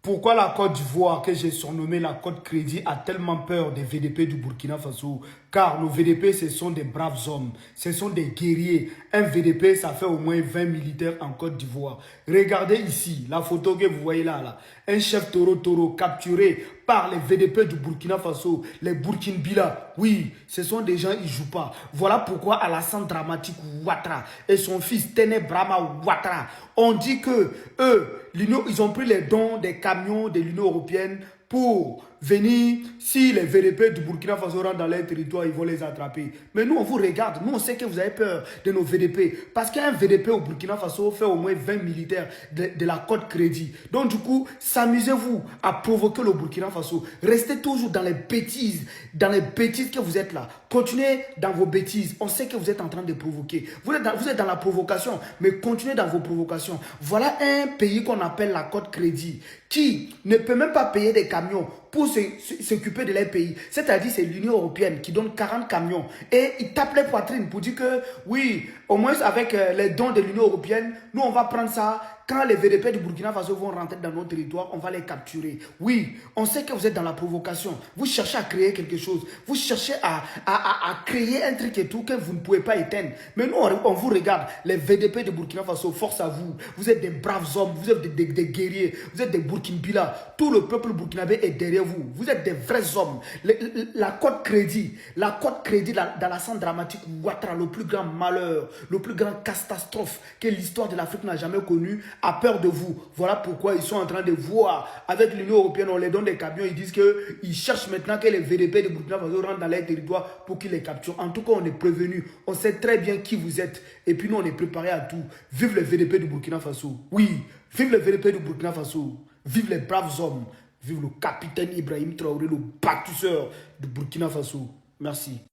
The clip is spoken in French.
Pourquoi la Côte d'Ivoire, que j'ai surnommé la Côte Crédit, a tellement peur des VDP du Burkina Faso? Car nos VDP, ce sont des braves hommes, ce sont des guerriers. Un VDP, ça fait au moins 20 militaires en Côte d'Ivoire. Regardez ici, la photo que vous voyez là. Un chef Toro capturé par les VDP du Burkina Faso, les Burkinabila. Oui, ce sont des gens, ils ne jouent pas. Voilà pourquoi Alassane Dramatique Ouattara et son fils Téné Brahma Ouattara ont dit que eux, ils ont pris les dons des camions de l'Union européenne pour venir, si les VDP du Burkina Faso rentrent dans leur territoire, ils vont les attraper. Mais nous, on vous regarde, nous, on sait que vous avez peur de nos VDP. Parce qu'un VDP au Burkina Faso fait au moins 20 militaires de la Côte Crédit. Donc, du coup, s'amusez-vous à provoquer le Burkina Faso. Restez toujours dans les bêtises que vous êtes là. Continuez dans vos bêtises. On sait que vous êtes en train de provoquer. Vous êtes dans la provocation, mais continuez dans vos provocations. Voilà un pays qu'on appelle la Côte Crédit, qui ne peut même pas payer des camions pour s'occuper de leur pays. C'est-à-dire c'est l'Union européenne qui donne 40 camions et ils tapent les poitrines pour dire que oui, au moins avec les dons de l'Union européenne, nous on va prendre ça. Quand les VDP du Burkina Faso vont rentrer dans notre territoire, on va les capturer. Oui, on sait que vous êtes dans la provocation. Vous cherchez à créer quelque chose. Vous cherchez à créer un truc et tout que vous ne pouvez pas éteindre. Mais nous, on vous regarde. Les VDP du Burkina Faso, force à vous. Vous êtes des braves hommes. Vous êtes des guerriers. Vous êtes des Burkinabila. Tout le peuple burkinabé est derrière vous. Vous êtes des vrais hommes. La Côte Crédit d'Alassane Dramatique Ouattara, le plus grand malheur, le plus grand catastrophe que l'histoire de l'Afrique n'a jamais connu, a peur de vous. Voilà pourquoi ils sont en train de voir. Avec l'Union européenne, on les donne des camions. Ils disent qu'ils cherchent maintenant que les VDP de Burkina Faso rentrent dans leur territoire pour qu'ils les capturent. En tout cas, on est prévenus. On sait très bien qui vous êtes. Et puis nous, on est préparés à tout. Vive les VDP du Burkina Faso. Oui, vive les VDP du Burkina Faso. Vive les braves hommes. Vive le capitaine Ibrahim Traoré, le bâtisseur du Burkina Faso. Merci.